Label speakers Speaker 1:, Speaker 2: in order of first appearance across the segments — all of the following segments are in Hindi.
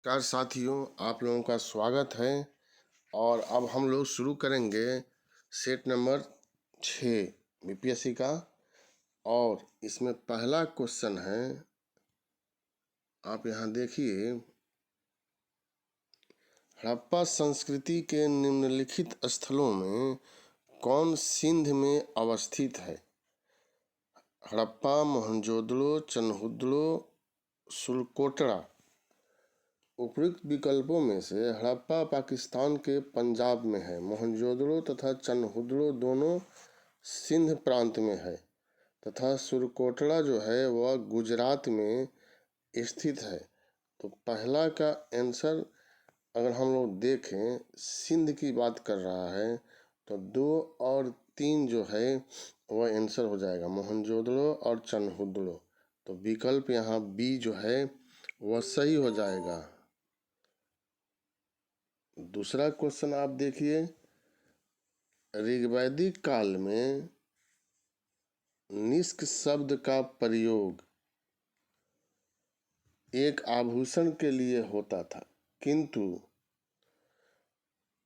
Speaker 1: नमस्कार साथियों, आप लोगों का स्वागत है। और अब हम लोग शुरू करेंगे सेट नंबर 6 बीपीएससी का। और इसमें पहला क्वेश्चन है, आप यहाँ देखिए, हड़प्पा संस्कृति के निम्नलिखित स्थलों में कौन सिंध में अवस्थित है? हड़प्पा, मोहनजोदड़ो, चन्हुदड़ो, सुलकोटड़ा। उपयुक्त विकल्पों में से हड़प्पा पाकिस्तान के पंजाब में है, मोहनजोदड़ो तथा चन्हुदड़ो दोनों सिंध प्रांत में है तथा सुरकोटड़ा जो है वह गुजरात में स्थित है। तो पहला का आंसर अगर हम लोग देखें, सिंध की बात कर रहा है, तो 2 और 3 जो है वह आंसर हो जाएगा, मोहनजोदड़ो और चन्हुदड़ो। तो विकल्प यहाँ बी जो है वह सही हो जाएगा। दूसरा क्वेश्चन आप देखिए, ऋग्वैदिक काल में निष्क शब्द का प्रयोग एक आभूषण के लिए होता था, किंतु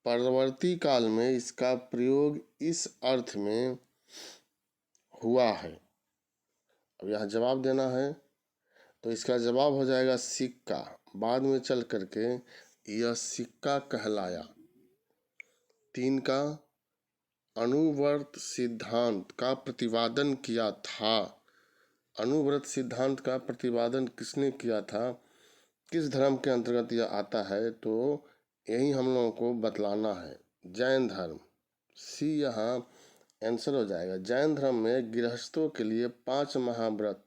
Speaker 1: परवर्ती काल में इसका प्रयोग इस अर्थ में हुआ है। अब यहाँ जवाब देना है, तो इसका जवाब हो जाएगा सिक्का। बाद में चल करके यह सिक्का कहलाया। 3 का अनुव्रत सिद्धांत का प्रतिपादन किया था। अनुव्रत सिद्धांत का प्रतिपादन किसने किया था, किस धर्म के अंतर्गत यह आता है, तो यही हम लोगों को बतलाना है। जैन धर्म, सी यहाँ आंसर हो जाएगा। जैन धर्म में गृहस्थों के लिए 5 महाव्रत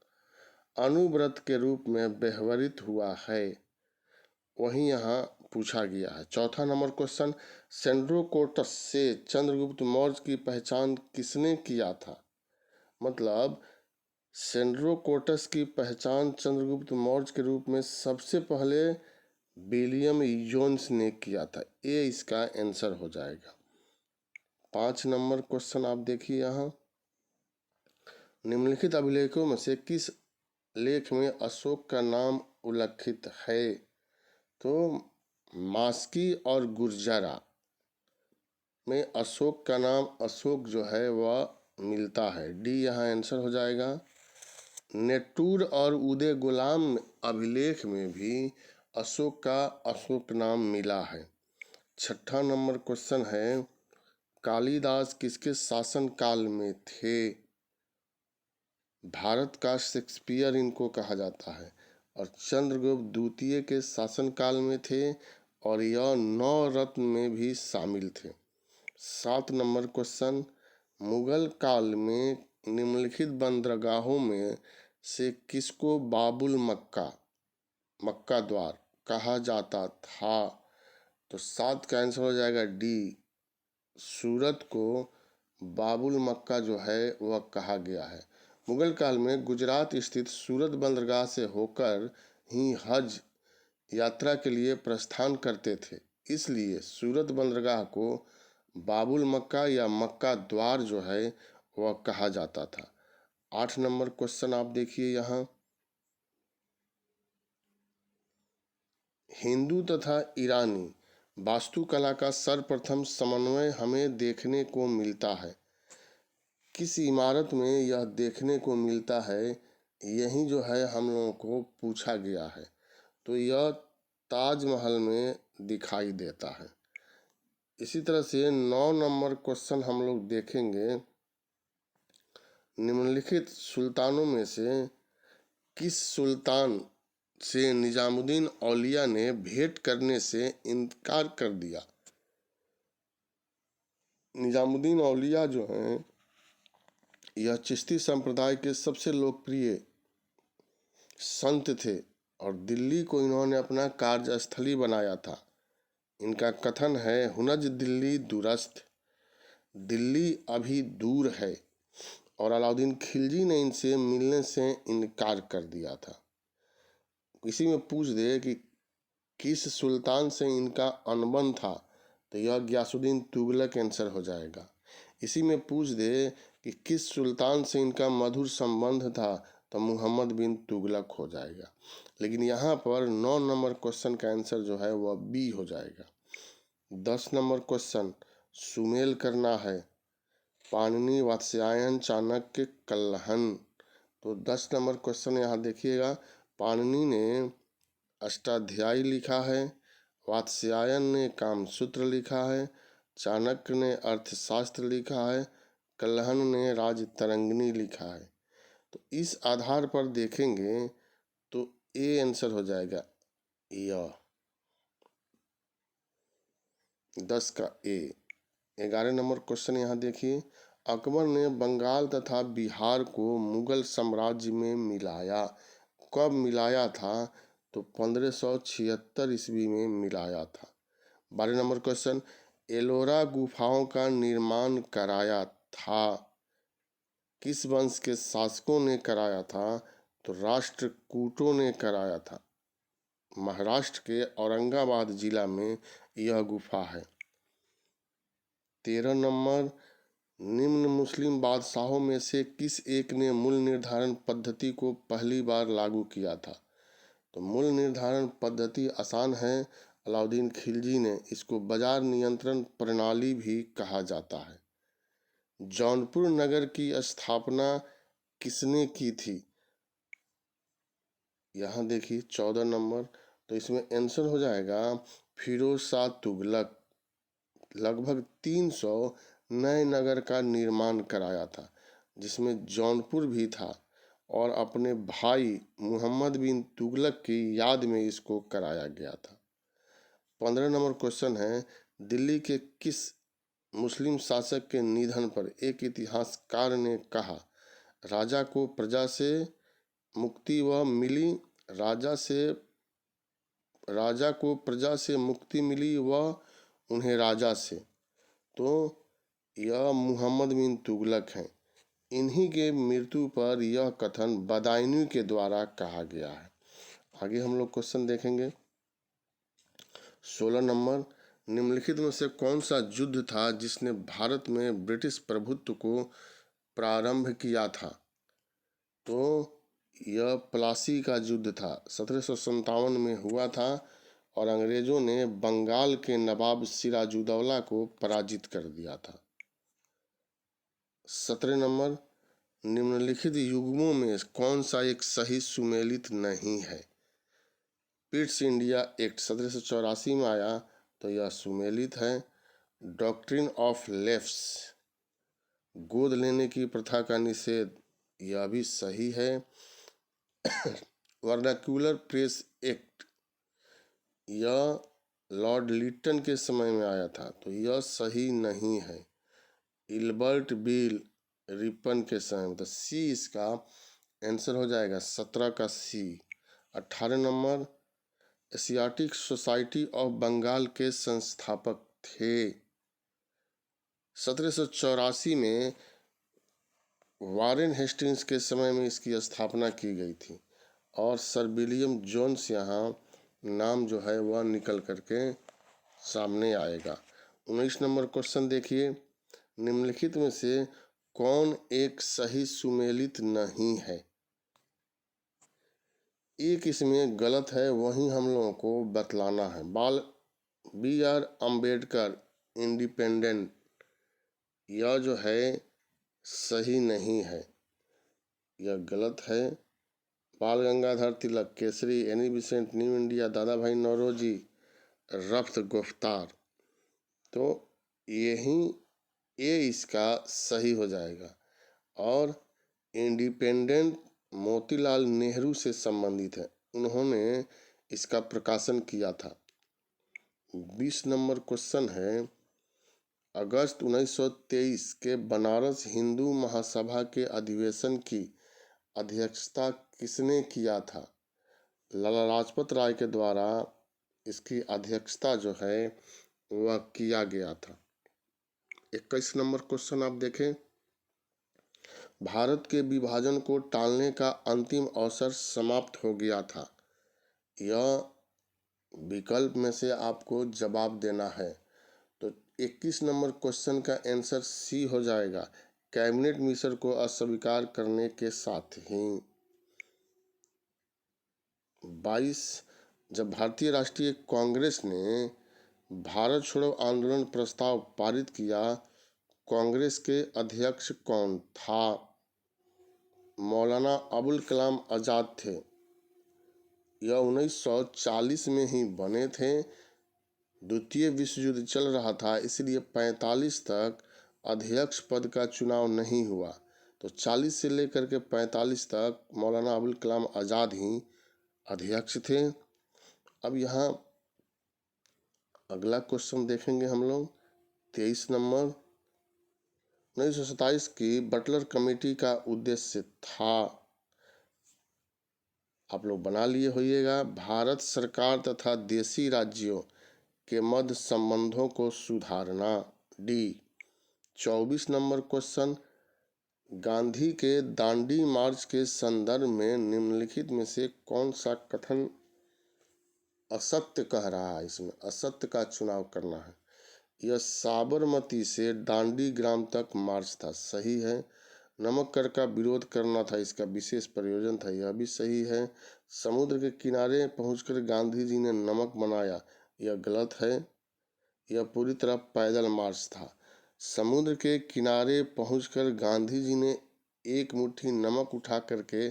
Speaker 1: अनुव्रत के रूप में व्यवहृत हुआ है, वही यहाँ पूछा गया है। चौथा नंबर क्वेश्चन, सेंड्रोकोटस से चंद्रगुप्त मौर्य की पहचान किसने किया था? मतलब सेंड्रोकोटस की पहचान चंद्रगुप्त मौर्य के रूप में सबसे पहले विलियम जोन्स ने किया था। ये इसका आंसर हो जाएगा। 5 नंबर क्वेश्चन आप देखिए, यहाँ निम्नलिखित अभिलेखों में से किस लेख में अशोक का नाम उल्लिखित है? तो मास्की और गुर्जरा में अशोक का नाम, अशोक जो है वह मिलता है। डी यहाँ आंसर हो जाएगा। नेटूर और उदय गुलाम अभिलेख में भी अशोक का अशोक नाम मिला है। 6ठा नंबर क्वेश्चन है, कालिदास किसके शासन काल में थे? भारत का शेक्सपियर इनको कहा जाता है, और चंद्रगुप्त द्वितीय के शासन काल में थे, और यह 9 रत्न में भी शामिल थे। 7 नंबर क्वेश्चन, मुगल काल में निम्नलिखित बंदरगाहों में से किसको बाबुल मक्का, मक्का द्वार कहा जाता था? तो 7 का आंसर हो जाएगा डी, सूरत को बाबुल मक्का जो है वह कहा गया है। मुगल काल में गुजरात स्थित सूरत बंदरगाह से होकर ही हज यात्रा के लिए प्रस्थान करते थे, इसलिए सूरत बंदरगाह को बाबुल मक्का या मक्का द्वार जो है वह कहा जाता था। 8 नंबर क्वेश्चन आप देखिए, यहाँ हिंदू तथा ईरानी वास्तुकला का सर्वप्रथम समन्वय हमें देखने को मिलता है। किस इमारत में यह देखने को मिलता है, यही जो है हम लोगों को पूछा गया है। तो यह ताजमहल में दिखाई देता है। इसी तरह से 9 नंबर क्वेश्चन हम लोग देखेंगे, निम्नलिखित सुल्तानों में से किस सुल्तान से निजामुद्दीन औलिया ने भेंट करने से इनकार कर दिया? निजामुद्दीन औलिया जो हैं यह चिश्ती संप्रदाय के सबसे लोकप्रिय संत थे, और दिल्ली को इन्होंने अपना कार्यस्थली बनाया था। इनका कथन है, हुनज दिल्ली दूरस्थ, दिल्ली अभी दूर है, और अलाउद्दीन खिलजी ने इनसे मिलने से इनकार कर दिया था। इसी में पूछ दे कि किस सुल्तान से इनका अनबन था, तो यह गयासुद्दीन तुगलक आंसर हो जाएगा। इसी में पूछ दे कि किस सुल्तान से इनका मधुर संबंध था, तो मोहम्मद बिन तुगलक हो जाएगा। लेकिन यहाँ पर 9 नंबर क्वेश्चन का आंसर जो है वह बी हो जाएगा। 10 नंबर क्वेश्चन सुमेल करना है, पाणिनि, वात्स्यायन, चाणक्य, कल्हण। तो 10 नंबर क्वेश्चन यहाँ देखिएगा, पाणिनि ने अष्टाध्यायी लिखा है, वात्स्यायन ने कामसूत्र लिखा है, चाणक्य ने अर्थशास्त्र लिखा है, कल्हण ने राजतरंगिणी लिखा है। तो इस आधार पर देखेंगे तो ए आंसर हो जाएगा यह 10 का ए। 11 नंबर क्वेश्चन यहाँ देखिए, अकबर ने बंगाल तथा बिहार को मुगल साम्राज्य में मिलाया। कब मिलाया था? तो 1576 ईस्वी में मिलाया था। 12 नंबर क्वेश्चन, एलोरा गुफाओं का निर्माण कराया था, किस वंश के शासकों ने कराया था? तो राष्ट्रकूटों ने कराया था। महाराष्ट्र के औरंगाबाद जिला में यह गुफा है। 13 नंबर, निम्न मुस्लिम बादशाहों में से किस एक ने मूल निर्धारण पद्धति को पहली बार लागू किया था? तो मूल निर्धारण पद्धति आसान है, अलाउद्दीन खिलजी ने इसको बाजार नियंत्रण प्रणाली भी कहा जाता है। जौनपुर नगर की स्थापना किसने की थी? यहाँ देखिए 14 नंबर, तो इसमें आंसर हो जाएगा फिरोज शाह तुगलक। लगभग 300 नए नगर का निर्माण कराया था, जिसमें जौनपुर भी था, और अपने भाई मोहम्मद बिन तुगलक की याद में इसको कराया गया था। 15 नंबर क्वेश्चन है, दिल्ली के किस मुस्लिम शासक के निधन पर एक इतिहासकार ने कहा, राजा को प्रजा से मुक्ति व मिली, राजा को प्रजा से मुक्ति मिली व उन्हें राजा से? तो यह मोहम्मद बिन तुगलक हैं। इन्हीं के मृत्यु पर यह कथन बदायूं के द्वारा कहा गया है। आगे हम लोग क्वेश्चन देखेंगे। 16 नंबर, निम्नलिखित में से कौन सा युद्ध था जिसने भारत में ब्रिटिश प्रभुत्व को प्रारंभ किया था? तो यह प्लासी का युद्ध था, 1757 में हुआ था, और अंग्रेजों ने बंगाल के नवाब सिराजुद्दौला को पराजित कर दिया था। 17 नंबर, निम्नलिखित युग्मों में कौन सा एक सही सुमेलित नहीं है? पिट्स इंडिया एक्ट 1784 में आया, तो यह सुमेलित है। डॉक्ट्रिन ऑफ लेफ्स, गोद लेने की प्रथा का निषेध, यह भी सही है। वर्नाक्यूलर प्रेस एक्ट, यह लॉर्ड लिटन के समय में आया था, तो यह सही नहीं है। इल्बर्ट बिल रिपन के समय में, तो सी इसका आंसर हो जाएगा 17 का C. 18 number, Asiatic society of Bengal के संस्थापक थे। 1784 में वारेन हेस्टिंग्स के समय में इसकी स्थापना की गई थी, और सर विलियम जोन्स यहाँ नाम जो है वह निकल करके सामने आएगा। 19 नंबर क्वेश्चन देखिए, निम्नलिखित में से कौन एक सही सुमेलित नहीं है? एक इसमें गलत है, वही हम लोगों को बतलाना है। बी.आर. अम्बेडकर इंडिपेंडेंट, यह जो है सही नहीं है, यह गलत है। Bal Gangadhar Tilak Kesari, Annie Besant New India, Dadabhai Naoroji, रफ्त गुफ्तार, तो यही ये इसका सही हो जाएगा। और इंडिपेंडेंट मोतीलाल नेहरू से संबंधित है, उन्होंने इसका प्रकाशन किया था। 20 नंबर क्वेश्चन है, अगस्त 1923 के बनारस हिंदू महासभा के अधिवेशन की अध्यक्षता किसने किया था? लाला लाजपत राय के द्वारा इसकी अध्यक्षता जो है वह किया गया था। 21 नंबर क्वेश्चन आप देखें, भारत के विभाजन को टालने का अंतिम अवसर समाप्त हो गया था। यह विकल्प में से आपको जवाब देना है। तो 21 नंबर क्वेश्चन का आंसर सी हो जाएगा, कैबिनेट मिशन को अस्वीकार करने के साथ ही। 22 जब भारतीय राष्ट्रीय कांग्रेस ने भारत छोड़ो आंदोलन प्रस्ताव पारित किया, कांग्रेस के अध्यक्ष कौन था? मौलाना अबुल कलाम आज़ाद थे। यह 1940 में ही बने थे। द्वितीय विश्व युद्ध चल रहा था, इसलिए 45 तक अध्यक्ष पद का चुनाव नहीं हुआ। तो 40 से लेकर के 45 तक मौलाना अबुल कलाम आज़ाद ही अध्यक्ष थे। अब यहाँ अगला क्वेश्चन देखेंगे हम लोग। 23 नंबर, 1927 की बटलर कमेटी का उद्देश्य था, आप लोग बना लिए होइएगा, भारत सरकार तथा देशी राज्यों के मध्य संबंधों को सुधारना। डी। 24 नंबर क्वेश्चन, गांधी के दांडी मार्च के संदर्भ में निम्नलिखित में से कौन सा कथन असत्य कह रहा है? इसमें असत्य का चुनाव करना है। यह साबरमती से दांडी ग्राम तक मार्च था, सही है। नमक कर का विरोध करना था, इसका विशेष प्रयोजन था, यह भी सही है। समुद्र के किनारे पहुंचकर गांधी जी ने नमक बनाया, यह गलत है। यह पूरी तरह पैदल मार्च था। समुद्र के किनारे पहुंचकर गांधी जी ने एक मुट्ठी नमक उठा करके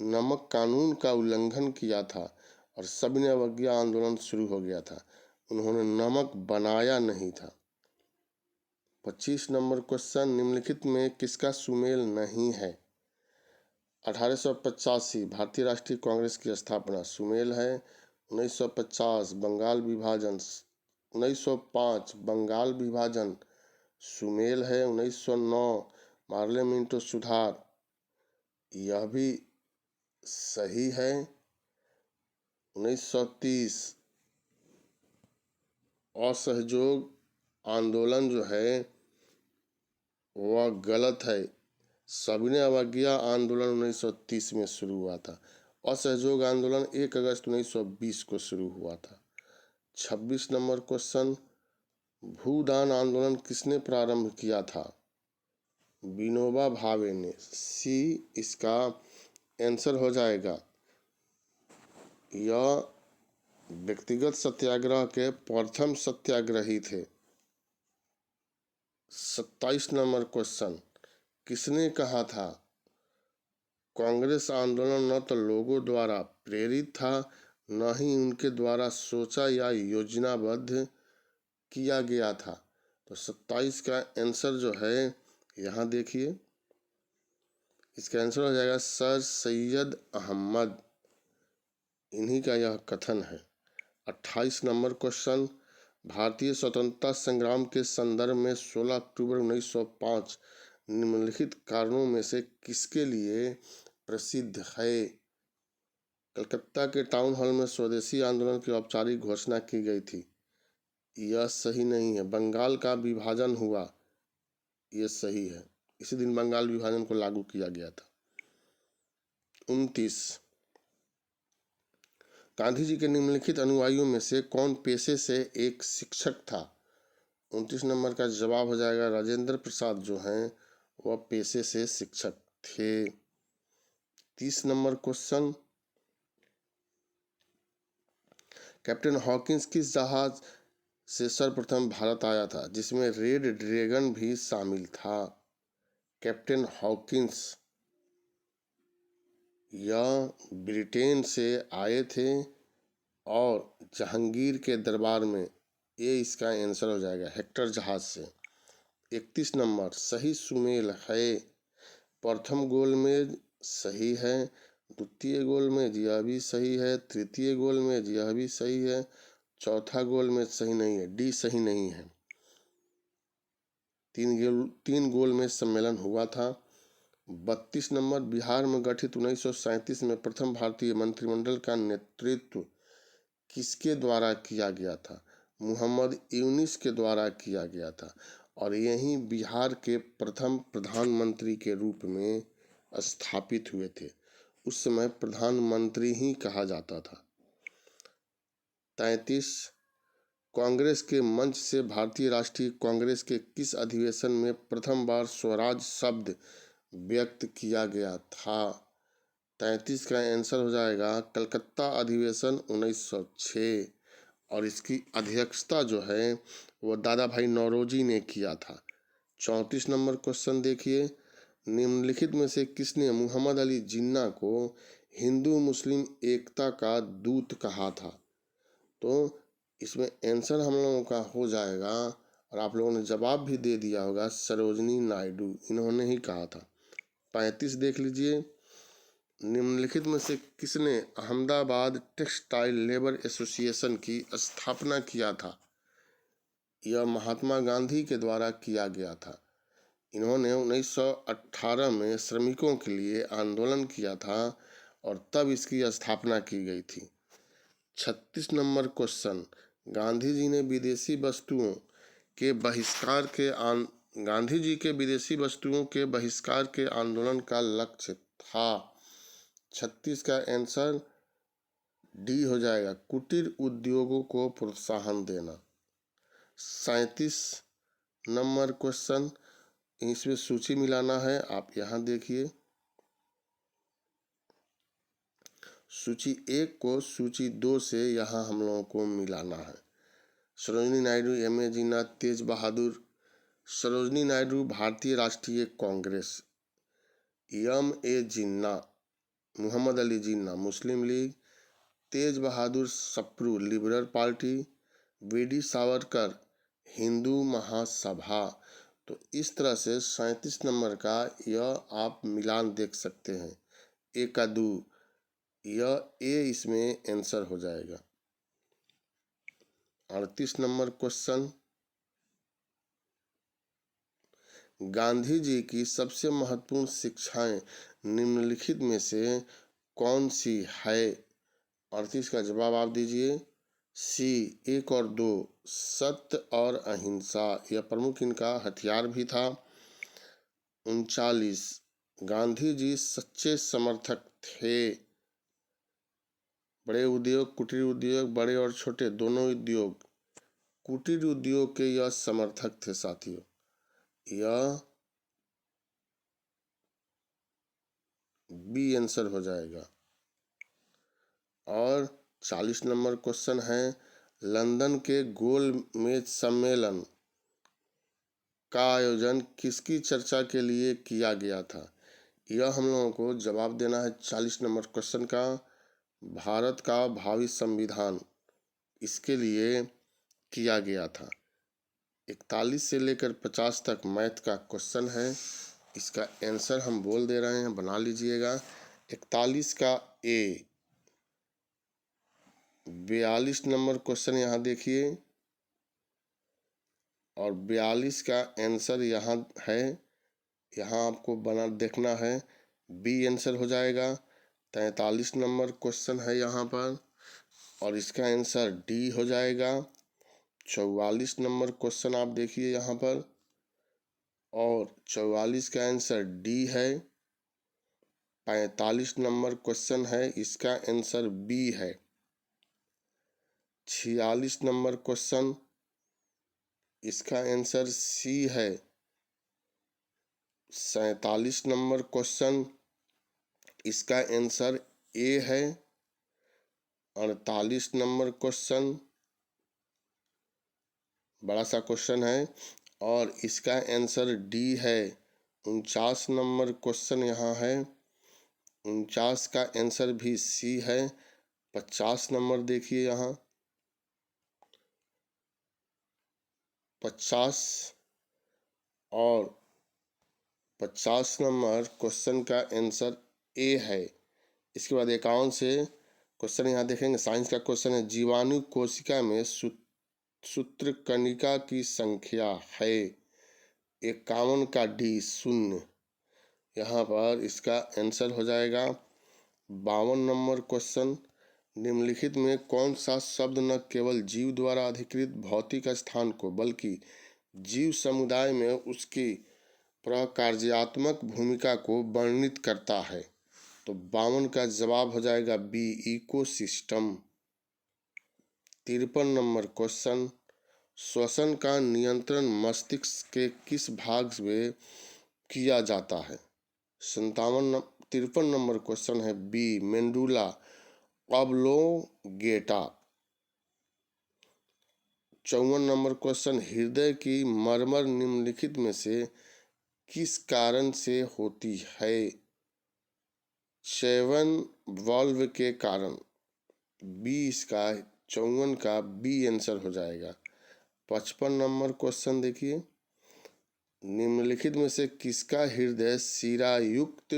Speaker 1: नमक कानून का उल्लंघन किया था और सविनय अवज्ञा आंदोलन शुरू हो गया था। उन्होंने नमक बनाया नहीं था। 25 नंबर क्वेश्चन, निम्नलिखित में किसका सुमेल नहीं है? 1885 भारतीय राष्ट्रीय कांग्रेस की स्थापना, सुमेल है। 1950 बंगाल विभाजन, 1905 बंगाल विभाजन, सुमेल है। 1909 पार्लियामेंट सुधार, यह भी सही है। 1930 असहयोग आंदोलन जो है वह गलत है। सविनय अवज्ञा आंदोलन 1930 में शुरू हुआ था। असहयोग आंदोलन 1 अगस्त 1920 को शुरू हुआ था। 26 नंबर क्वेश्चन, भूदान आंदोलन किसने प्रारंभ किया था? विनोबा भावे ने। सी इसका आंसर हो जाएगा। यह व्यक्तिगत सत्याग्रह के प्रथम सत्याग्रही थे। 27 नंबर क्वेश्चन, किसने कहा था कांग्रेस आंदोलन न तो लोगों द्वारा प्रेरित था, न ही उनके द्वारा सोचा या योजनाबद्ध किया गया था? तो 27 का आंसर जो है, यहाँ देखिए, इसका आंसर हो जाएगा सर सैयद अहमद, इन्हीं का यह कथन है। 28 नंबर क्वेश्चन, भारतीय स्वतंत्रता संग्राम के संदर्भ में 16 अक्टूबर 1905 निम्नलिखित कारणों में से किसके लिए प्रसिद्ध है? कलकत्ता के टाउन हॉल में स्वदेशी आंदोलन की औपचारिक घोषणा की गई थी, यह सही नहीं है। बंगाल का विभाजन हुआ, यह सही है, इसी दिन बंगाल विभाजन को लागू किया गया था। 29 गांधी जी के निम्नलिखित अनुयायियों में से कौन पेशे से एक शिक्षक था? 29 नंबर का जवाब हो जाएगा राजेंद्र प्रसाद जो हैं वह पेशे से शिक्षक थे। 30 नंबर क्वेश्चन, कैप्टन हॉकिंस किस जहाज से सर्वप्रथम भारत आया था जिसमें रेड ड्रैगन भी शामिल था? कैप्टन हॉकिंस यह ब्रिटेन से आए थे और जहांगीर के दरबार में, ये इसका आंसर हो जाएगा हेक्टर जहाज से। 31 नंबर, सही सुमेल है। प्रथम गोलमेज सही है, द्वितीय गोलमेज यह भी सही है, तृतीय गोलमेज यह भी सही है, चौथा गोलमेज सही नहीं है, डी सही नहीं है। तीन गोलमेज सम्मेलन हुआ था। 32 नंबर, बिहार में गठित 1937 में प्रथम भारतीय मंत्रिमंडल का नेतृत्व किसके द्वारा किया गया था? मोहम्मद यूनिस के द्वारा किया गया था और यही बिहार के प्रथम प्रधानमंत्री के रूप में स्थापित हुए थे। उस समय प्रधानमंत्री ही कहा जाता था। 33 कांग्रेस के मंच से भारतीय राष्ट्रीय कांग्रेस के किस अधिवेशन में प्रथम बार स्वराज शब्द व्यक्त किया गया था? 33 का आंसर हो जाएगा कलकत्ता अधिवेशन 1906, और इसकी अध्यक्षता जो है वो दादा भाई नौरोजी ने किया था। 34 नंबर क्वेश्चन देखिए, निम्नलिखित में से किसने मोहम्मद अली जिन्ना को हिंदू मुस्लिम एकता का दूत कहा था? तो इसमें आंसर हम लोगों का हो जाएगा, और आप लोगों ने जवाब भी दे दिया होगा, सरोजनी नायडू, इन्होंने ही कहा था। 35 देख लीजिए, निम्नलिखित में से किसने अहमदाबाद टेक्सटाइल लेबर एसोसिएशन की स्थापना किया था? यह महात्मा गांधी के द्वारा किया गया था। इन्होंने 1918 में श्रमिकों के लिए आंदोलन किया था और तब इसकी स्थापना की गई थी। 36 नंबर क्वेश्चन, गांधी जी ने विदेशी वस्तुओं के बहिष्कार के गांधी जी के विदेशी वस्तुओं के बहिष्कार के आंदोलन का लक्ष्य था। 36 का आंसर डी हो जाएगा, कुटीर उद्योगों को प्रोत्साहन देना। 37 नंबर क्वेश्चन, इसमें सूची मिलाना है, आप यहाँ देखिए, सूची 1 को सूची 2 से यहाँ हम लोगों को मिलाना है। सरोजनी नायडू, एम.ए. जिन्ना, तेज बहादुर। सरोजनी नायडू भारतीय राष्ट्रीय कांग्रेस, एम.ए. जिन्ना मोहम्मद अली जिन्ना मुस्लिम लीग, तेज बहादुर सप्रू लिबरल पार्टी, वी.डी. सावरकर हिंदू महासभा। तो इस तरह से 37 नंबर का यह आप मिलान देख सकते हैं, ए का दू, यह ए इसमें आंसर हो जाएगा। 38 नंबर क्वेश्चन, गांधी जी की सबसे महत्वपूर्ण शिक्षाएं निम्नलिखित में से कौन सी है? 38 का जवाब आप दीजिए, सी 1 और 2, सत्य और अहिंसा, यह प्रमुख इनका हथियार भी था। 39, गांधी जी सच्चे समर्थक थे। बड़े उद्योग, कुटीर उद्योग, बड़े और छोटे दोनों उद्योग, कुटीर उद्योग के यह समर्थक थे साथियों। यह बी आंसर हो जाएगा। और 40 नंबर क्वेश्चन है, लंदन के गोलमेज सम्मेलन का आयोजन किसकी चर्चा के लिए किया गया था? यह हम लोगों को जवाब देना है 40 नंबर क्वेश्चन का। भारत का भावी संविधान इसके लिए किया गया था। 41 से लेकर 50 तक मैथ का क्वेश्चन है, इसका आंसर हम बोल दे रहे हैं, बना लीजिएगा। 41 का ए। 42 नंबर क्वेश्चन यहाँ देखिए, और 42 का आंसर यहाँ है, यहाँ आपको बना देखना है, बी आंसर हो जाएगा। 43 नंबर क्वेश्चन है यहाँ पर, और इसका आंसर डी हो जाएगा। 44 नंबर क्वेश्चन आप देखिए यहाँ पर, और 44 का आंसर डी है। 45 नंबर क्वेश्चन है, इसका आंसर बी है। 46 नंबर क्वेश्चन, इसका आंसर सी है। 47 नंबर क्वेश्चन, इसका आंसर ए है। 48 नंबर क्वेश्चन, बड़ा सा क्वेश्चन है, और इसका आंसर डी है। 49 नंबर क्वेश्चन यहाँ है, 49 का आंसर भी सी है। 50 नंबर देखिए यहाँ, 50 और 50 नंबर क्वेश्चन का आंसर ए है। इसके बाद 51 से क्वेश्चन यहाँ देखेंगे, साइंस का क्वेश्चन है, जीवाणु कोशिका में सूत्रकणिका की संख्या है? 51 का डी 0, यहाँ पर इसका आंसर हो जाएगा। 52 नंबर क्वेश्चन, निम्नलिखित में कौन सा शब्द न केवल जीव द्वारा अधिकृत भौतिक स्थान को बल्कि जीव समुदाय में उसकी प्रकार्यात्मक भूमिका को वर्णित करता है? तो 52 का जवाब हो जाएगा बी, इकोसिस्टम। 53 नंबर क्वेश्चन, श्वसन का नियंत्रण मस्तिष्क के किस भाग में किया जाता है? 57 53 नंबर क्वेश्चन है बी मेंडुला ऑब्लोंगेटा। 54 नंबर क्वेश्चन हृदय की मरमर निम्नलिखित में से किस कारण से होती है? चैवन वाल्व के कारण। बी इसका 54 का बी आंसर हो जाएगा। 55 नंबर क्वेश्चन देखिए, निम्नलिखित में से किसका हृदय शिरायुक्त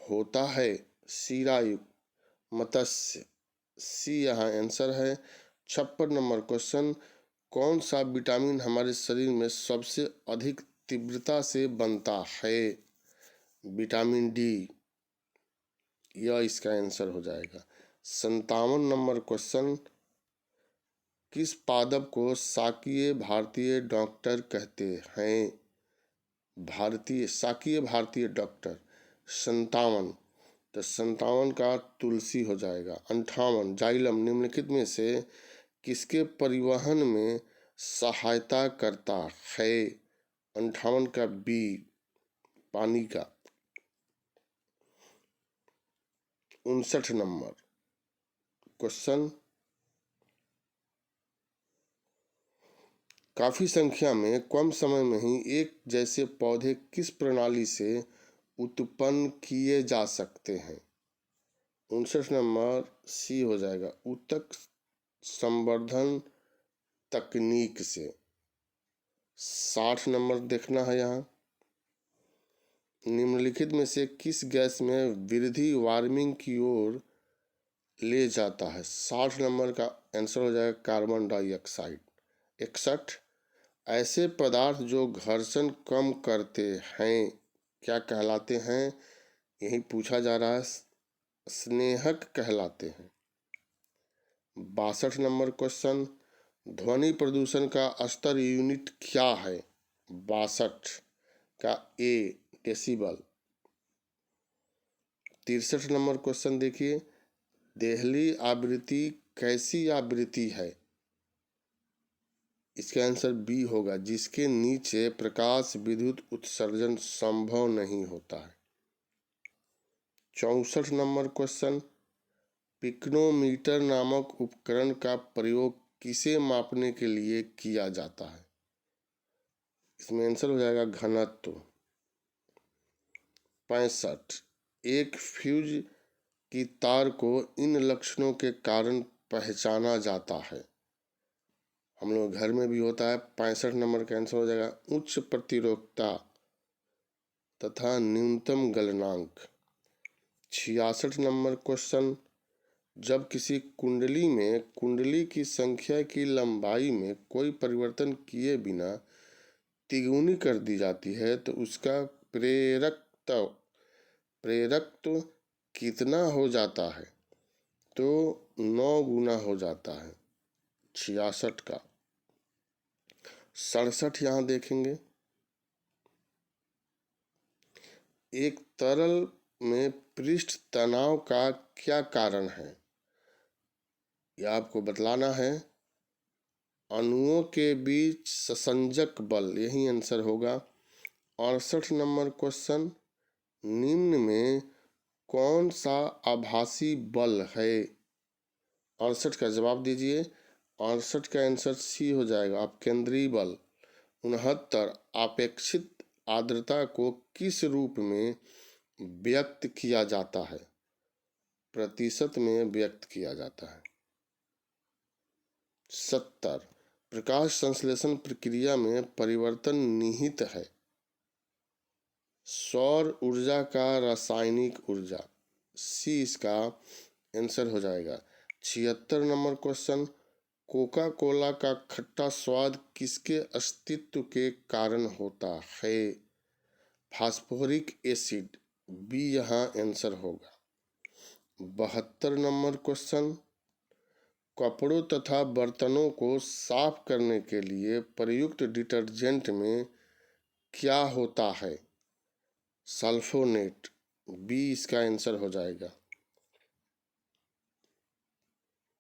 Speaker 1: होता है? शिरायुक्त मत्स्य, सी यहाँ आंसर है। 56 नंबर क्वेश्चन, कौन सा विटामिन हमारे शरीर में सबसे अधिक तीव्रता से बनता है? विटामिन डी, यह इसका आंसर हो जाएगा। 57 नंबर क्वेश्चन, किस पादप को शाकीय भारतीय डॉक्टर कहते हैं? शाकीय भारतीय डॉक्टर। 57, तो 57 का तुलसी हो जाएगा। 58 जाइलम निम्नलिखित में से किसके परिवहन में सहायता करता है? 58 का बी पानी का। 59 नंबर क्वेश्चन, काफी संख्या में कम समय में ही एक जैसे पौधे किस प्रणाली से उत्पन्न किए जा सकते हैं? 59 नंबर सी हो जाएगा, ऊतक संवर्धन तकनीक से। 60 नंबर देखना है यहाँ, निम्नलिखित में से किस गैस में वृद्धि वार्मिंग की ओर ले जाता है? 60 नंबर का आंसर हो जाएगा कार्बन डाइऑक्साइड। 61 ऐसे पदार्थ जो घर्षण कम करते हैं क्या कहलाते हैं? यही पूछा जा रहा है, स्नेहक कहलाते हैं। 62 नंबर क्वेश्चन, ध्वनि प्रदूषण का स्तर यूनिट क्या है? 62 का ए डेसिबल। 63 नंबर क्वेश्चन देखिए, देहली आवृत्ति कैसी आवृत्ति है? इसका आंसर बी होगा, जिसके नीचे प्रकाश विद्युत उत्सर्जन संभव नहीं होता है। 64 नंबर क्वेश्चन, पिक्नोमीटर नामक उपकरण का प्रयोग किसे मापने के लिए किया जाता है? इसमें आंसर हो जाएगा घनत्व। 65 एक फ्यूज की तार को इन लक्षणों के कारण पहचाना जाता है। हम लोग घर में भी होता है। 65 नंबर का आंसर हो जाएगा उच्च प्रतिरोधकता तथा न्यूनतम गलनांक। 66 नंबर क्वेश्चन, जब किसी कुंडली में कुंडली की संख्या की लंबाई में कोई परिवर्तन किए बिना तिगुनी कर दी जाती है तो उसका प्रेरकत्व कितना हो जाता है? तो 9 गुना हो जाता है। 66 का। 67 यहाँ देखेंगे, एक तरल में पृष्ठ तनाव का क्या कारण है? यह आपको बतलाना है। अणुओं के बीच संसंजक बल, यही आंसर होगा। 68 नंबर क्वेश्चन, निम्न में कौन सा आभासी बल है? 68 का जवाब दीजिए। 68 का आंसर सी हो जाएगा, आप केंद्रीय बल। 69 अपेक्षित आर्द्रता को किस रूप में व्यक्त किया जाता है? प्रतिशत में व्यक्त किया जाता है। 70 प्रकाश संश्लेषण प्रक्रिया में परिवर्तन निहित है। सौर ऊर्जा का रासायनिक ऊर्जा, सी इसका आंसर हो जाएगा। 76 नंबर क्वेश्चन, कोका कोला का खट्टा स्वाद किसके अस्तित्व के कारण होता है? फास्फोरिक एसिड, बी यहाँ आंसर होगा। 72 नंबर क्वेश्चन, कपड़ों तथा बर्तनों को साफ करने के लिए प्रयुक्त डिटर्जेंट में क्या होता है? सल्फोनेट, बी इसका आंसर हो जाएगा।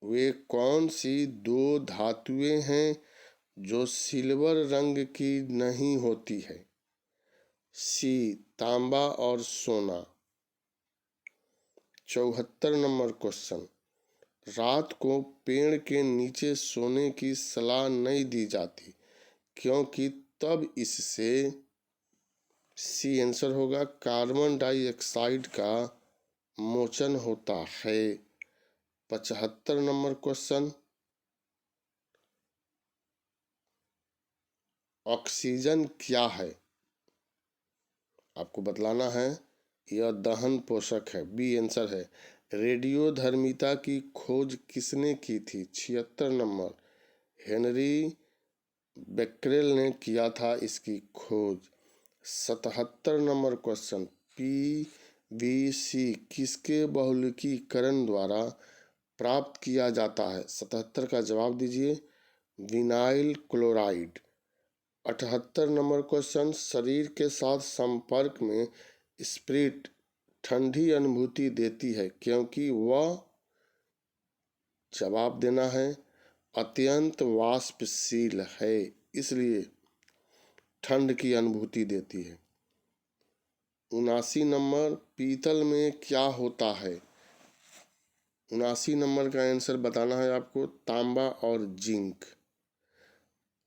Speaker 1: वे कौन सी दो धातुएं हैं जो सिल्वर रंग की नहीं होती है? सी तांबा और सोना। 74 नंबर क्वेश्चन, रात को पेड़ के नीचे सोने की सलाह नहीं दी जाती क्योंकि तब इससे, सी आंसर होगा, कार्बन डाइऑक्साइड का मोचन होता है। 75 नंबर क्वेश्चन, ऑक्सीजन क्या है? आपको बतलाना है। यह दहन पोषक है, बी आंसर है। रेडियोधर्मिता की खोज किसने की थी? 76 नंबर, हेनरी बेक्रेल ने किया था इसकी खोज। 77 नंबर क्वेश्चन, पीवीसी किसके बहुलकीकरण द्वारा प्राप्त किया जाता है? 77 का जवाब दीजिए, विनाइल क्लोराइड। 78 नंबर क्वेश्चन, शरीर के साथ संपर्क में स्प्रिट ठंडी अनुभूति देती है क्योंकि वह, जवाब देना है, अत्यंत वाष्पशील है, इसलिए ठंड की अनुभूति देती है। 79 नंबर, पीतल में क्या होता है? 79 नंबर का आंसर बताना है आपको, तांबा और जिंक।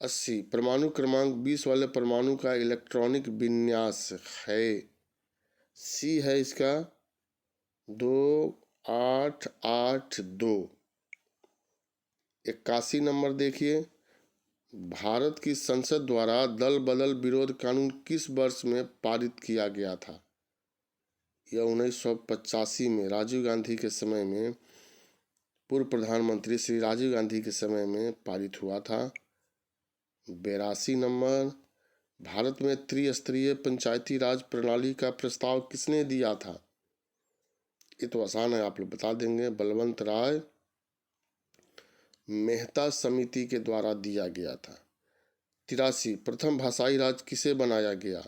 Speaker 1: 80, परमाणु क्रमांक 20 वाले परमाणु का इलेक्ट्रॉनिक विन्यास है? सी है इसका, 2882। 81 नंबर देखिए, भारत की संसद द्वारा दल बदल विरोध कानून किस वर्ष में पारित किया गया था? यह 1985 में राजीव गांधी के समय में, पूर्व प्रधानमंत्री श्री राजीव गांधी के समय में पारित हुआ था। 82 नंबर, भारत में त्रिस्तरीय पंचायती राज प्रणाली का प्रस्ताव किसने दिया था? ये तो आसान है, आप लोग बता देंगे, बलवंत राय मेहता समिति के द्वारा दिया गया था। 83, प्रथम भाषाई राज किसे बनाया गया?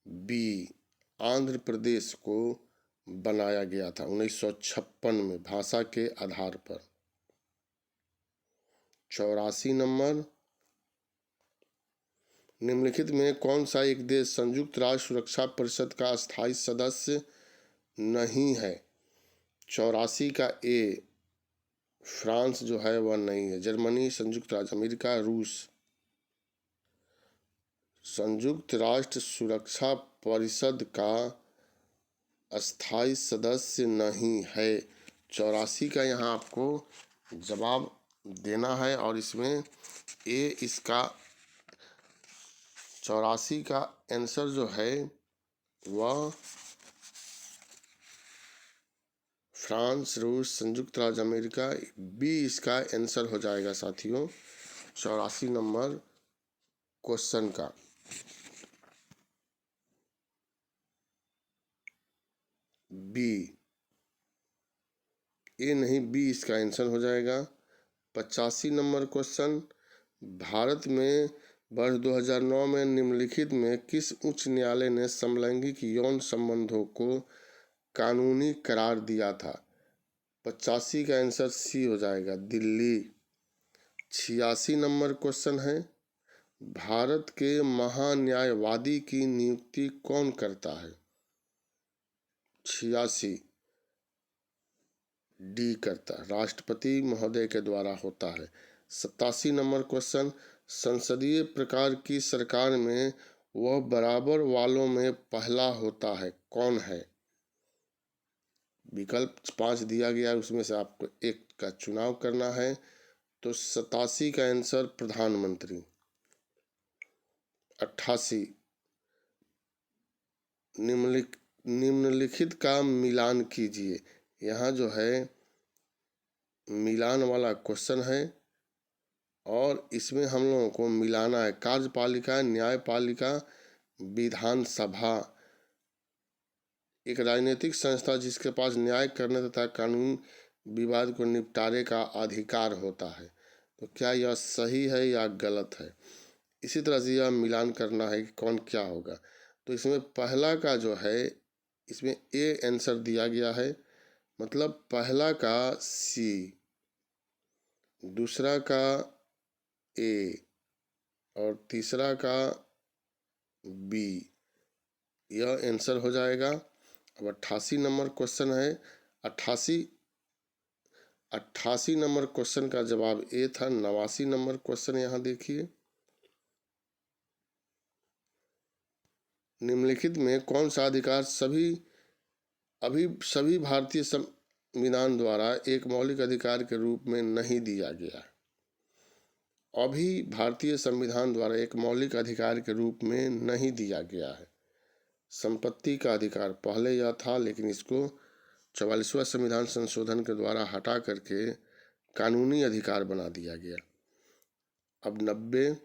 Speaker 1: बी, आंध्र प्रदेश को बनाया गया था 1956 में भाषा के आधार पर। 84 नंबर, निम्नलिखित में कौन सा एक देश संयुक्त राष्ट्र सुरक्षा परिषद का अस्थायी सदस्य नहीं है? 84 का ए, फ्रांस जो है वह नहीं है। जर्मनी, संयुक्त राज्य अमेरिका, रूस। संयुक्त राष्ट्र सुरक्षा परिषद का अस्थायी सदस्य नहीं है। 84 का यहाँ आपको जवाब देना है और इसमें ए इसका 84 का आंसर जो है वह फ्रांस, रूस, संयुक्त राज्य अमेरिका, बी इसका आंसर हो जाएगा साथियों 84 नंबर क्वेश्चन का। बी, ए नहीं, बी इसका आंसर हो जाएगा। 85 नंबर क्वेश्चन, भारत में वर्ष 2009 में निम्नलिखित में किस उच्च न्यायालय ने समलैंगिक यौन संबंधों को कानूनी करार दिया था? 85 का आंसर सी हो जाएगा, दिल्ली। 86 नंबर क्वेश्चन है, भारत के महान्यायवादी की नियुक्ति कौन करता है? 86 डी करता है, राष्ट्रपति महोदय के द्वारा होता है। 87 नंबर क्वेश्चन, संसदीय प्रकार की सरकार में वह बराबर वालों में पहला होता है, कौन है? विकल्प 5 दिया गया है, उसमें से आपको एक का चुनाव करना है। तो 87 का आंसर प्रधानमंत्री। 88, निम्नलिखित का मिलान कीजिए। यहाँ जो है मिलान वाला क्वेश्चन है और इसमें हम लोगों को मिलाना है कार्यपालिका, न्यायपालिका, विधानसभा। एक राजनीतिक संस्था जिसके पास न्याय करने तथा कानून विवाद को निपटारे का अधिकार होता है। तो क्या यह सही है या गलत है? इसी तरह से यह मिलान करना है कि कौन क्या होगा। तो इसमें पहला का जो है, इसमें ए आंसर दिया गया है, मतलब पहला का सी, दूसरा का ए और तीसरा का बी, यह आंसर हो जाएगा। अब 88 नंबर क्वेश्चन है, 88 नंबर क्वेश्चन का जवाब ए था। 89 नंबर क्वेश्चन यहाँ देखिए, निम्नलिखित में कौन सा अधिकार सभी भारतीय संविधान द्वारा एक मौलिक अधिकार के रूप में नहीं दिया गया है? अभी भारतीय संविधान द्वारा एक मौलिक अधिकार के रूप में नहीं दिया गया है। संपत्ति का अधिकार पहले यह था, लेकिन इसको 44वां संविधान संशोधन के द्वारा हटा करके कानूनी अधिकार बना दिया गया। अब 90,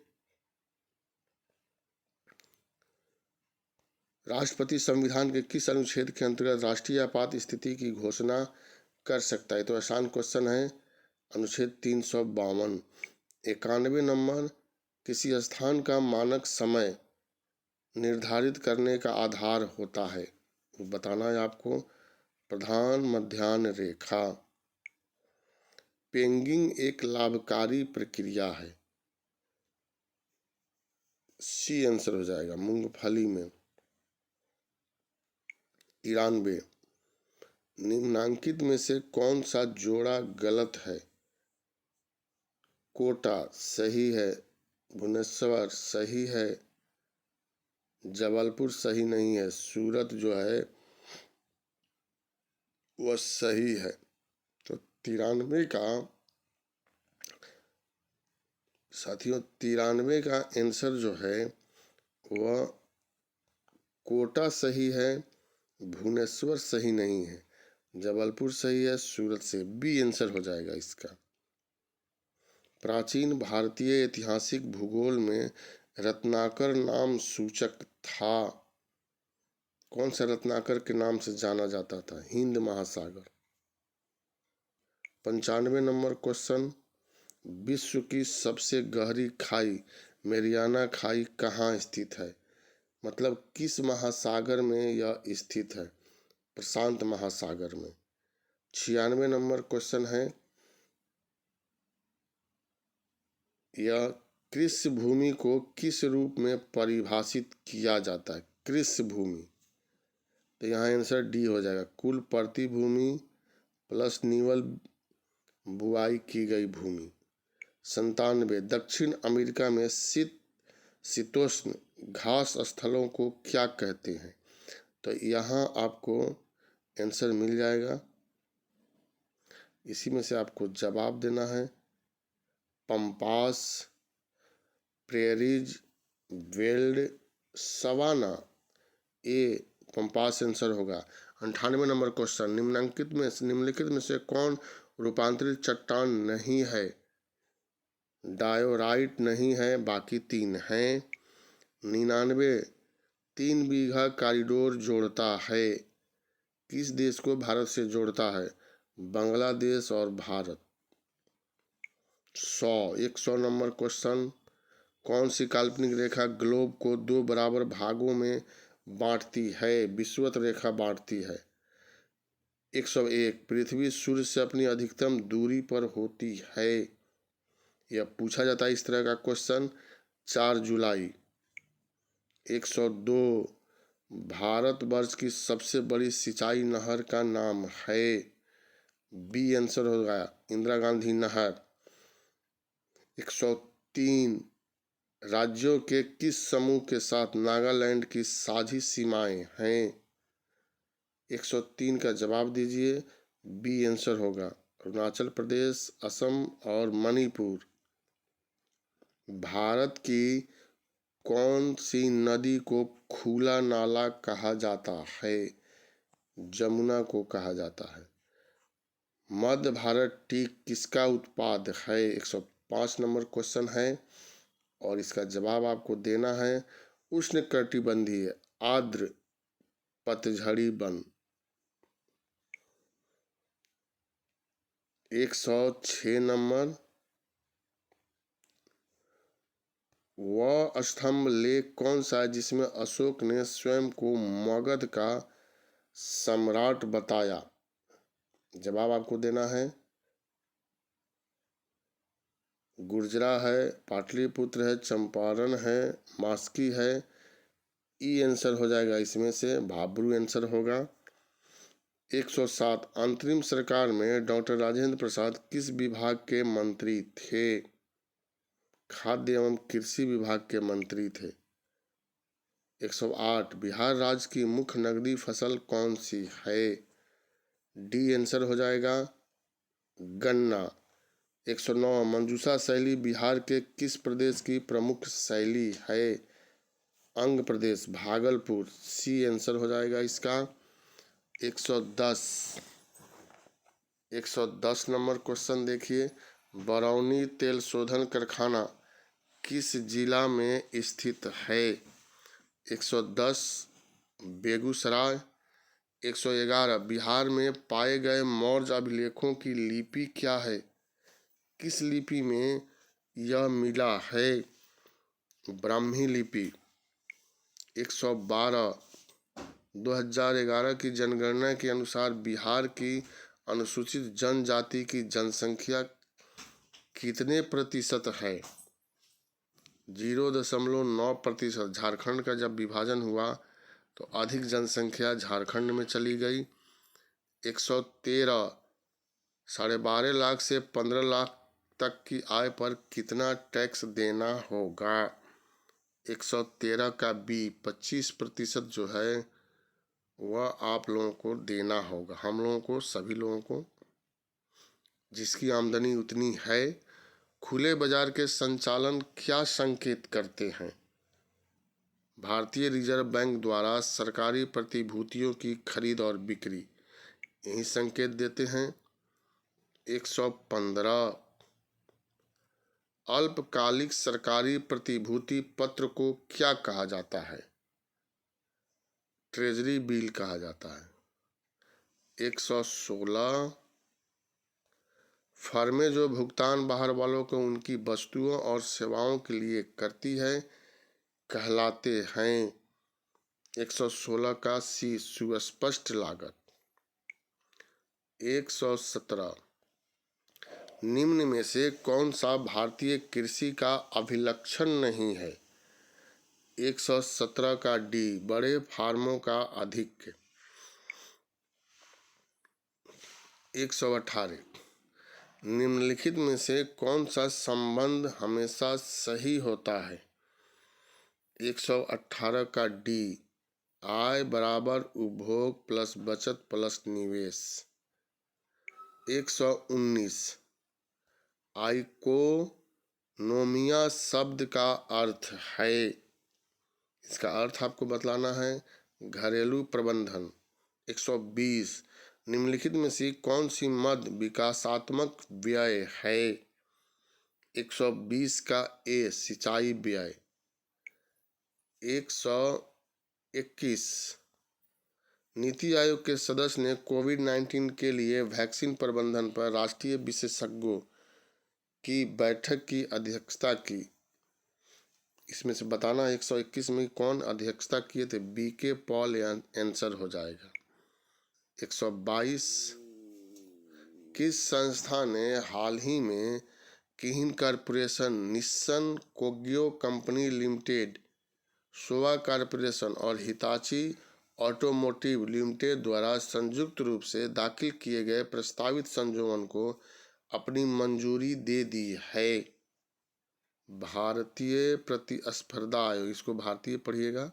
Speaker 1: राष्ट्रपति संविधान के किस अनुच्छेद के अंतर्गत राष्ट्रीय आपात स्थिति की घोषणा कर सकता है? तो आसान क्वेश्चन है, अनुच्छेद 352। 91 नंबर, किसी स्थान का मानक समय निर्धारित करने का आधार होता है? बताना है आपको, प्रधान मध्याह्न रेखा। पेंगिंग एक लाभकारी प्रक्रिया है, सी आंसर हो जाएगा। मूंगफली में। 93, निम्नांकित में से कौन सा जोड़ा गलत है? कोटा सही है, भुवनेश्वर सही है, जबलपुर सही नहीं है, सूरत जो है वह सही है। तो 93 का साथियों, 93 का आंसर जो है वह कोटा सही है, भुवनेश्वर सही नहीं है, जबलपुर सही है, सूरत से बी आंसर हो जाएगा इसका। प्राचीन भारतीय ऐतिहासिक भूगोल में रत्नाकर नाम सूचक था। कौन सा रत्नाकर के नाम से जाना जाता था? हिंद महासागर। 95 नंबर क्वेश्चन, विश्व की सबसे गहरी खाई मैरियाना खाई कहाँ स्थित है? मतलब किस महासागर में यह स्थित है? प्रशांत महासागर में। 96 नंबर क्वेश्चन है, यह कृषि भूमि को किस रूप में परिभाषित किया जाता है? कृषि भूमि, तो यहाँ आंसर डी हो जाएगा, कुल प्रति भूमि प्लस निवल बुआई की गई भूमि। 97, दक्षिण अमेरिका में शीतोष्ण घास स्थलों को क्या कहते हैं? तो यहाँ आपको आंसर मिल जाएगा, इसी में से आपको जवाब देना है। पंपास, प्रेरीज, वेल्ड, सवाना, ए पंपास आंसर होगा। 98 नंबर क्वेश्चन, निम्नलिखित में से कौन रूपांतरित चट्टान नहीं है? डायोराइट नहीं है, बाकी 3 हैं। 99, 3 बीघा कॉरिडोर जोड़ता है, किस देश को भारत से जोड़ता है? बांग्लादेश और भारत। 100 नंबर क्वेश्चन, कौन सी काल्पनिक रेखा ग्लोब को 2 बराबर भागों में बांटती है? विषुवत रेखा बांटती है। 101, पृथ्वी सूर्य से अपनी अधिकतम दूरी पर होती है? यह पूछा जाता है इस तरह का क्वेश्चन 4 जुलाई। 102, भारतवर्ष की सबसे बड़ी सिंचाई नहर का नाम है? बी आंसर होगा, इंदिरा गांधी नहर। 103, राज्यों के किस समूह के साथ नागालैंड की साझी सीमाएं हैं? 103 का जवाब दीजिए, बी आंसर होगा, अरुणाचल प्रदेश, असम और मणिपुर। भारत की कौन सी नदी को खुला नाला कहा जाता है? जमुना को कहा जाता है। मध्य भारत टी किसका उत्पाद है? 105 नंबर क्वेश्चन है और इसका जवाब आपको देना है, उष्णकटिबंधीय आर्द्र पतझड़ी वन। 106 नंबर, वह स्तंभ लेख कौन सा है जिसमें अशोक ने स्वयं को मगध का सम्राट बताया? जवाब आपको देना है, गुर्जरा है, पाटलिपुत्र है, चंपारण है, मास्की है। ई आंसर हो जाएगा इसमें से, भाब्रू आंसर होगा। 107 अंतरिम सरकार में डॉक्टर राजेंद्र प्रसाद किस विभाग के मंत्री थे? खाद्य एवं कृषि विभाग के मंत्री थे। 108 बिहार राज्य की मुख्य नगदी फसल कौन सी है? डी आंसर हो जाएगा गन्ना। 109 मंजूषा शैली बिहार के किस प्रदेश की प्रमुख शैली है? अंग प्रदेश भागलपुर। सी आंसर हो जाएगा इसका। 110 नंबर क्वेश्चन देखिए, बरौनी तेल शोधन कारखाना किस जिला में स्थित है? 110 बेगूसराय। 111 बिहार में पाए गए मौर्य अभिलेखों की लिपि क्या है? किस लिपि में यह मिला है? ब्राह्मी लिपि। 112 2011 की जनगणना के अनुसार बिहार की अनुसूचित जनजाति की जनसंख्या कितने प्रतिशत है? 0.9%। झारखंड का जब विभाजन हुआ तो अधिक जनसंख्या झारखंड में चली गई। 113 12.5 लाख से 15 लाख तक की आय पर कितना टैक्स देना होगा? 113 का बी 25% जो है वह आप लोगों को देना होगा, हम लोगों को, सभी लोगों को जिसकी आमदनी उतनी है। खुले बाजार के संचालन क्या संकेत करते हैं? भारतीय रिजर्व बैंक द्वारा सरकारी प्रतिभूतियों की खरीद और बिक्री यही संकेत देते हैं। 115 अल्पकालिक सरकारी प्रतिभूति पत्र को क्या कहा जाता है? ट्रेजरी बिल कहा जाता है। 116 फर्में जो भुगतान बाहर वालों को उनकी वस्तुओं और सेवाओं के लिए करती है कहलाते हैं। 116 का सी सुस्पष्ट लागत। 117 निम्न में से कौन सा भारतीय कृषि का अभिलक्षण नहीं है? 117 का डी बड़े फार्मों का अधिक। 118 निम्नलिखित में से कौन सा संबंध हमेशा सही होता है? 118 का डी आय बराबर उपभोग प्लस बचत प्लस निवेश। 119 इकोनोमिया शब्द का अर्थ है, इसका अर्थ आपको बतलाना है घरेलू प्रबंधन। 120 निम्नलिखित में से कौन सी मद विकासात्मक व्यय है? 120 का ए सिंचाई व्यय। 121 नीति आयोग के सदस्य ने कोविड-19 के लिए वैक्सीन प्रबंधन पर राष्ट्रीय विशेषज्ञों की बैठक की अध्यक्षता की। इसमें से बताना 121 में कौन अध्यक्षता किए थे? बीके पॉल आंसर हो जाएगा। 122 किस संस्था ने हाल ही में किन कॉरपोरेशन, निस्सन कोग्यो कंपनी लिमिटेड, सोवा कॉरपोरेशन और हिताची ऑटोमोटिव लिमिटेड द्वारा संयुक्त रूप से दाखिल किए गए प्रस्तावित संशोधन को अपनी मंजूरी दे दी है? भारतीय प्रतिस्पर्धा आयोग, इसको भारतीय पढ़िएगा।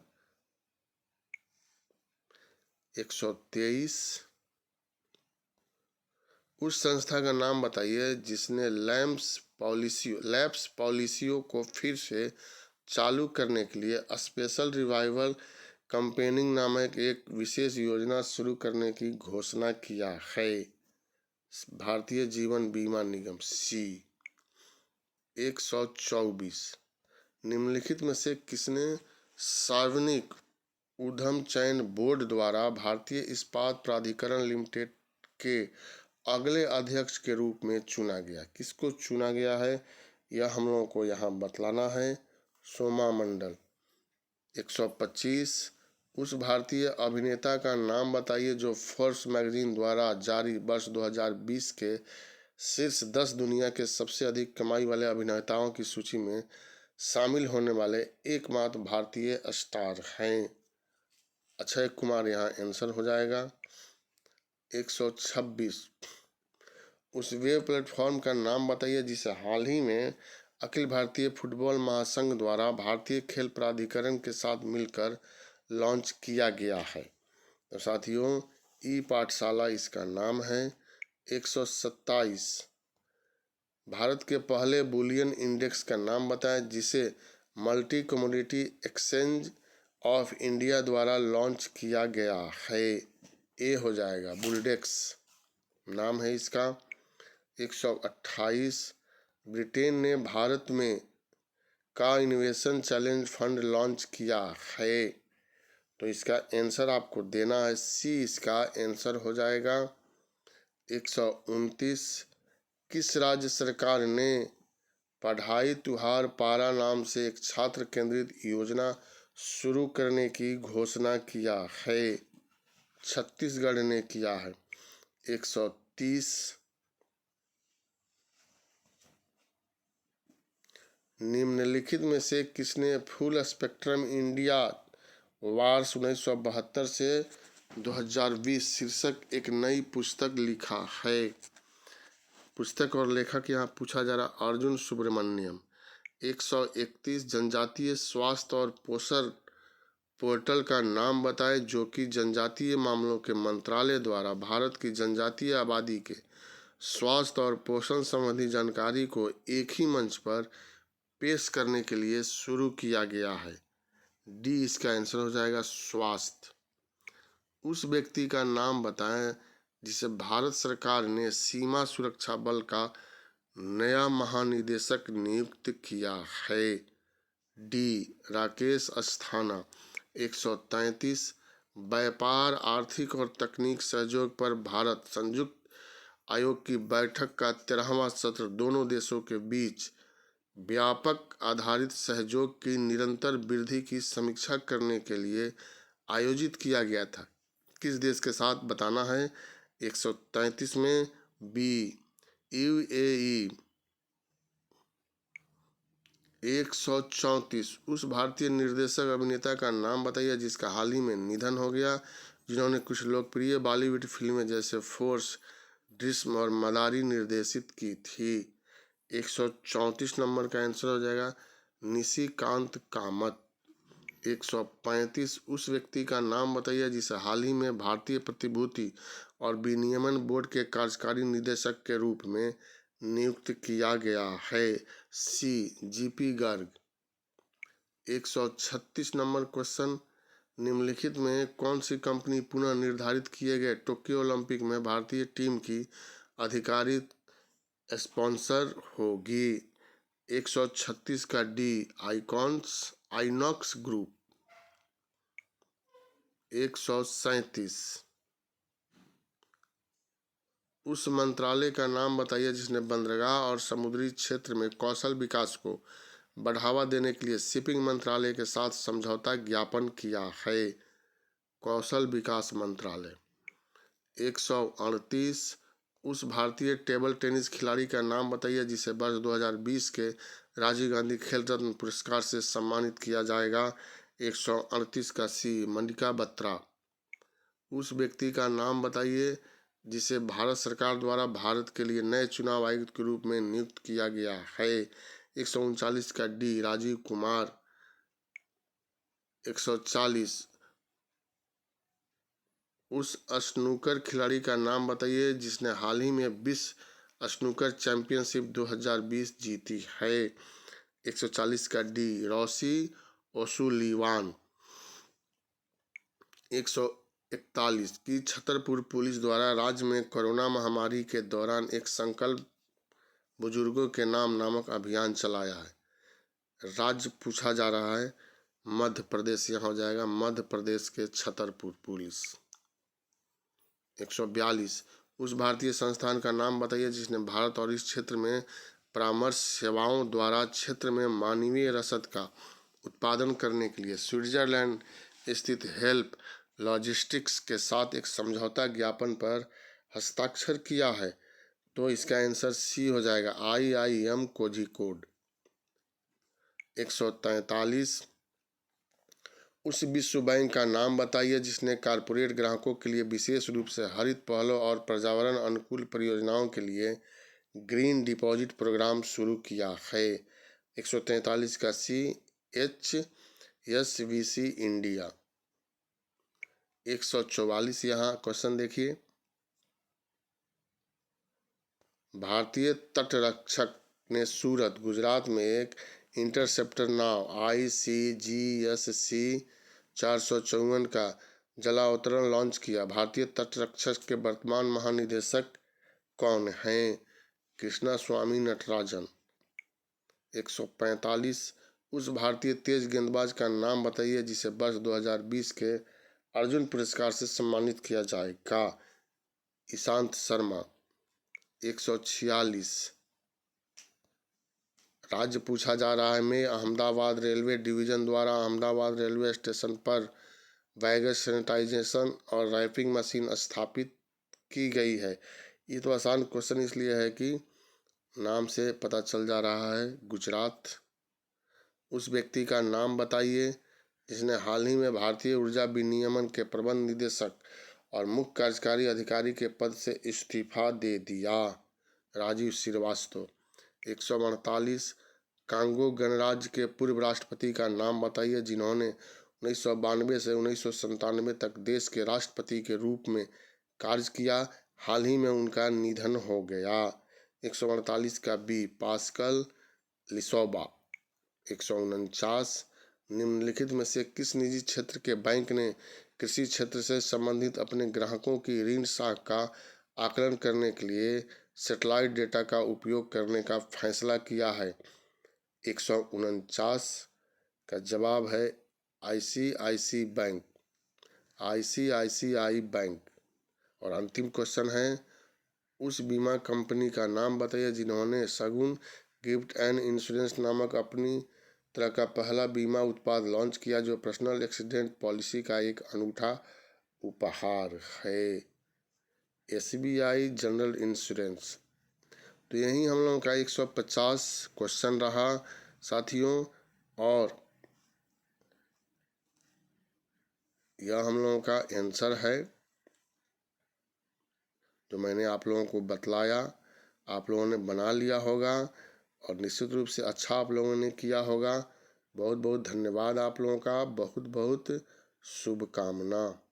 Speaker 1: 123 उस संस्था का नाम बताइए जिसने लैप्स पॉलिसियों को फिर से चालू करने के लिए स्पेशल रिवाइवल कैंपेनिंग नामक एक विशेष योजना शुरू करने की घोषणा किया है? भारतीय जीवन बीमा निगम। सी। 124 निम्नलिखित में से किसने सार्वजनिक उद्यम चयन बोर्ड द्वारा भारतीय इस्पात प्राधिकरण लिमिटेड के अगले अध्यक्ष के रूप में चुना गया? किसको चुना गया है यह हम लोगों को यहाँ बतलाना है। सोमा मंडल। 125 उस भारतीय अभिनेता का नाम बताइए जो फोर्ब्स मैगजीन द्वारा जारी वर्ष 2020 के शीर्ष 10 दुनिया के सबसे अधिक कमाई वाले अभिनेताओं की सूची में शामिल होने वाले एकमात्र भारतीय स्टार हैं। अक्षय कुमार यहाँ आंसर हो जाएगा। 126। उस वेब प्लेटफॉर्म का नाम बताइए जिसे हाल ही में अखिल भारतीय फुटबॉल महासंघ द्वारा भारतीय खेल प्राधिकरण के साथ मिलकर लॉन्च किया गया है। तो साथियों, ई पाठशाला इसका नाम है। 127। भारत के पहले बुलियन इंडेक्स का नाम बताएं जिसे multi commodity exchange of India द्वारा लॉन्च किया गया है। ए हो जाएगा, बुलडेक्स नाम है इसका। 128। ब्रिटेन ने भारत में का इनोवेशन चैलेंज फंड लॉन्च किया है। तो इसका आंसर आपको देना है सी, इसका आंसर हो जाएगा। 129। किस राज्य सरकार ने पढ़ाई तुहार पारा नाम से एक छात्र केंद्रित योजना शुरू करने की घोषणा किया है? छत्तीसगढ़ ने किया है। 130। निम्नलिखित में से किसने फुल स्पेक्ट्रम इंडिया वार्स 1972 से 2020 शीर्षक एक नई पुस्तक लिखा है? पुस्तक और लेखक यहाँ पूछा जा रहा, अर्जुन सुब्रमण्यम। 131। जनजातीय स्वास्थ्य और पोषण पोर्टल का नाम बताएं जो कि जनजातीय मामलों के मंत्रालय द्वारा भारत की जनजातीय आबादी के स्वास्थ्य और पोषण संबंधी जानकारी को एक ही मंच पर पेश करने के लिए शुरू किया गया है। डी इसका आंसर हो जाएगा, स्वास्थ्य। उस व्यक्ति का नाम बताएं जिसे भारत सरकार ने सीमा सुरक्षा बल का नया महानिदेशक नियुक्त किया है। डी राकेश अस्थाना। 133। व्यापार, आर्थिक और तकनीक सहयोग पर भारत संयुक्त आयोग की बैठक का 13वां सत्र दोनों देशों के बीच व्यापक आधारित सहयोग की निरंतर वृद्धि की समीक्षा करने के लिए आयोजित किया गया था। किस देश के साथ बताना है? 133 में बी यूएई। 134। उस भारतीय निर्देशक अभिनेता का नाम बताइए जिसका हाल ही में निधन हो गया, जिन्होंने कुछ लोकप्रिय बॉलीवुड फिल्में जैसे फोर्स, ड्रीम और मदारी निर्देशित की थी। 134 नंबर का आंसर हो जाएगा निशिकांत कामत। 135। उस व्यक्ति का नाम बताइए जिसे हाल ही में भारतीय प्रतिभूति और विनियमन बोर्ड के कार्यकारी निदेशक के रूप में नियुक्त किया गया है। सी जीपी गर्ग। 136 नंबर क्वेश्चन, निम्नलिखित में कौन सी कंपनी पुनः निर्धारित किए गए टोक्यो ओलंपिक में भारतीय टीम की आधिकारिक स्पॉन्सर होगी? 136 का डी आइनॉक्स ग्रुप। 137। उस मंत्रालय का नाम बताइए जिसने बंदरगाह और समुद्री क्षेत्र में कौशल विकास को बढ़ावा देने के लिए शिपिंग मंत्रालय के साथ समझौता ज्ञापन किया है। कौशल विकास मंत्रालय। 138। उस भारतीय टेबल टेनिस खिलाड़ी का नाम बताइए जिसे वर्ष 2020 के राजीव गांधी खेल रत्न पुरस्कार से सम्मानित किया जाएगा। 138 का सी मनिका बत्रा। उस व्यक्ति का नाम बताइए जिसे भारत सरकार द्वारा भारत के लिए नए चुनाव आयुक्त के रूप में नियुक्त किया गया है। 139 का डी राजीव कुमार। 140। उस स्नूकर खिलाड़ी का नाम बताइए जिसने हाल ही में विश्व स्नूकर चैंपियनशिप 2020 जीती है। 140 का डी रॉसी ओसुलीवान। 141 की छतरपुर पुलिस द्वारा राज्य में कोरोना महामारी के दौरान एक संकल्प बुजुर्गों के नाम नामक अभियान चलाया है। राज्य पूछा जा रहा है मध्य प्रदेश, यहाँ हो जाएगा मध्य प्रदेश के छतरपुर पुलिस। 142 उस भारतीय संस्थान का नाम बताइए जिसने भारत और इस क्षेत्र में परामर्श सेवाओं द्वारा क्षेत्र में मानवीय रसद का उत्पादन करने के लिए स्विट्जरलैंड स्थित हेल्प लॉजिस्टिक्स के साथ एक समझौता ज्ञापन पर हस्ताक्षर किया है। तो इसका आंसर सी हो जाएगा IIM कोझिकोड। 143 उस विश्व बैंक का नाम बताइए जिसने कॉरपोरेट ग्राहकों के लिए विशेष रूप से हरित पहलों और पर्यावरण अनुकूल परियोजनाओं के लिए ग्रीन डिपॉजिट प्रोग्राम शुरू किया है। 143 का सी, HSBC इंडिया। 144 यहाँ क्वेश्चन देखिए, भारतीय तटरक्षक ने सूरत, गुजरात में एक इंटरसेप्टर नाव ICGSC 454 का जलावतरण लॉन्च किया। भारतीय तटरक्षक के वर्तमान महानिदेशक कौन हैं? कृष्णा स्वामी नटराजन। 145 उस भारतीय तेज गेंदबाज का नाम बताइए जिसे वर्ष 2020 के अर्जुन पुरस्कार से सम्मानित किया जाएगा। ईशांत शर्मा। 146 राज्य पूछा जा रहा है में अहमदाबाद रेलवे डिवीजन द्वारा अहमदाबाद रेलवे स्टेशन पर बैगेज सैनिटाइजेशन और रैपिंग मशीन स्थापित की गई है। ये तो आसान क्वेश्चन इसलिए है कि नाम से पता चल जा रहा है, गुजरात। उस व्यक्ति का नाम बताइए जिसने हाल ही में भारतीय ऊर्जा विनियमन के प्रबंध निदेशक और मुख्य कार्यकारी अधिकारी के पद से इस्तीफा दे दिया। राजीव श्रीवास्तव। 148 कांगो गणराज्य के पूर्व राष्ट्रपति का नाम बताइए जिन्होंने 1992 से 1997 तक देश के राष्ट्रपति के रूप में कार्य किया। हाल ही में उनका निधन हो गया। 148 का बी, पास्कल लिसोबा। 149 निम्नलिखित में से किस निजी क्षेत्र के बैंक ने कृषि क्षेत्र से संबंधित अपने ग्राहकों की ऋण साख का आकलन करने के लिए सैटेलाइट डेटा का उपयोग करने का फैसला किया है? 149 का जवाब है ICICI बैंक, ICICI बैंक। और अंतिम क्वेश्चन है, उस बीमा कंपनी का नाम बताइए जिन्होंने शगुन गिफ्ट एंड इंश्योरेंस नामक अपनी तरह का पहला बीमा उत्पाद लॉन्च किया जो पर्सनल एक्सीडेंट पॉलिसी का एक अनूठा उपहार है। SBI general insurance. तो यही हम लोगों का 150 क्वेश्चन रहा साथियों, और यह हम लोगों का आंसर है जो मैंने आप लोगों को बतलाया। आप लोगों ने बना लिया होगा और निश्चित रूप से अच्छा आप लोगों ने किया होगा। बहुत बहुत धन्यवाद आप लोगों का, बहुत बहुत शुभकामना।